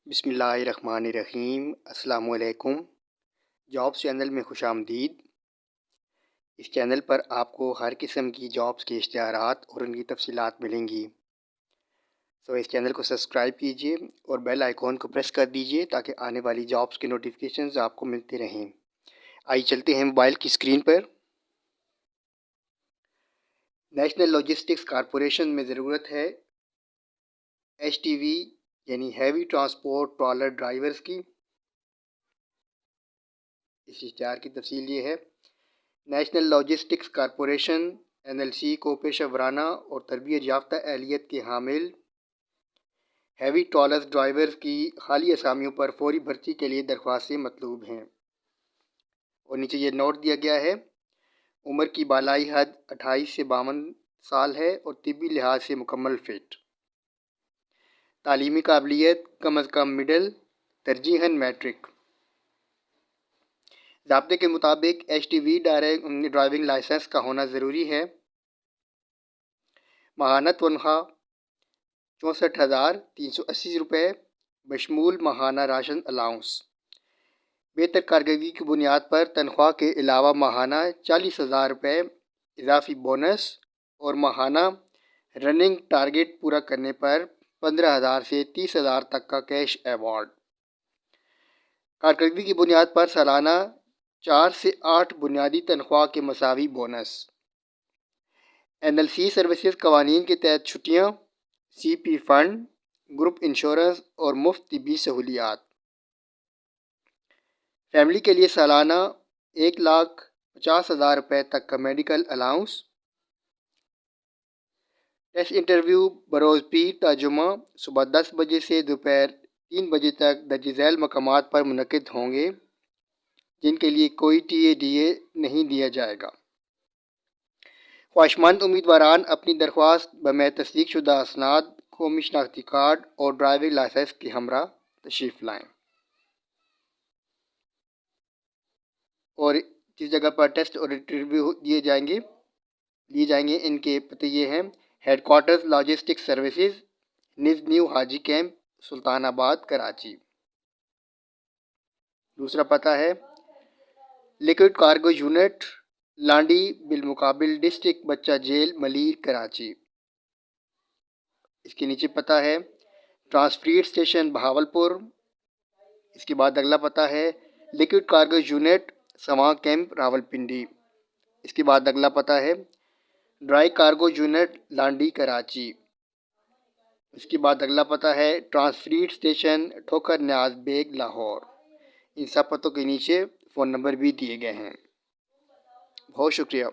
بسم اللہ الرحمن الرحیم۔ السلام علیکم۔ جابس چینل میں خوش آمدید۔ اس چینل پر آپ کو ہر قسم کی جابس کے اشتہارات اور ان کی تفصیلات ملیں گی۔ اس چینل کو سبسکرائب کیجئے اور بیل آئیکن کو پریس کر دیجئے تاکہ آنے والی جابس کے نوٹیفیکیشنز آپ کو ملتے رہیں۔ آئیے چلتے ہیں موبائل کی اسکرین پر۔ نیشنل لاجسٹکس کارپوریشن میں ضرورت ہے HTV یعنی ہیوی ٹرانسپورٹ ٹرالر ڈرائیورز کی۔ اس اشتہار کی تفصیل یہ ہے: نیشنل لاجسٹکس کارپوریشن NLC کو پیشہ ورانہ اور تربیت یافتہ اہلیت کے حامل ہیوی ٹرالر ڈرائیورز کی خالی اسامیوں پر فوری بھرتی کے لیے درخواستیں مطلوب ہیں۔ اور نیچے یہ نوٹ دیا گیا ہے: عمر کی بالائی حد 28 سے 52 سال ہے اور طبی لحاظ سے مکمل فٹ۔ تعلیمی قابلیت کم از کم مڈل، ترجیحاً میٹرک۔ ضابطے کے مطابق HTV ڈرائیونگ لائسنس کا ہونا ضروری ہے۔ ماہانہ تنخواہ 64,380 روپے بشمول ماہانہ راشن الاؤنس۔ بہتر کارکردگی کی بنیاد پر تنخواہ کے علاوہ ماہانہ 40,000 روپے اضافی بونس اور ماہانہ رننگ ٹارگٹ پورا کرنے پر 15,000 سے 30,000 تک کا کیش ایوارڈ۔ کارکردگی کی بنیاد پر سالانہ 4 سے 8 بنیادی تنخواہ کے مساوی بونس۔ NLC سروسز قوانین کے تحت چھٹیاں، CP فنڈ، گروپ انشورنس اور مفت طبی سہولیات۔ فیملی کے لیے سالانہ 1,50,000 روپے تک کا میڈیکل الاؤنس۔ ٹیسٹ انٹرویو بروز پیر تا جمعہ صبح 10 بجے سے دوپہر 3 بجے تک درج ذیل مقامات پر منعقد ہوں گے، جن کے لیے کوئی TADA نہیں دیا جائے گا۔ خواہشمند امیدواران اپنی درخواست بمِ تصدیق شدہ اسناد، قومی شناختی کارڈ اور ڈرائیونگ لائسنس کے ہمراہ تشریف لائیں۔ اور جس جگہ پر ٹیسٹ اور انٹرویو لیے جائیں گے ان کے پتے یہ ہیں: ہیڈ کوارٹرز لاجسٹک سروسز، نز new Haji camp, Sultanabad, Karachi. دوسرا پتہ ہے لیکوڈ کارگو یونٹ، لانڈی بالمقابل ڈسٹرکٹ بچہ جیل، ملیر، کراچی۔ اس کے نیچے پتہ ہے ٹرانسفریٹ اسٹیشن، بہاولپور۔ اس کے بعد اگلا پتہ ہے liquid cargo unit, Swan camp, Rawalpindi. اس کے بعد اگلا پتہ ہے dry cargo unit, Landi, Karachi. اس کے بعد اگلا پتہ ہے ٹرانسفریٹ اسٹیشن، ٹھوکر نیاز بیگ، لاہور۔ ان سب پتوں کے نیچے فون نمبر بھی دیے گئے ہیں۔ بہت شکریہ۔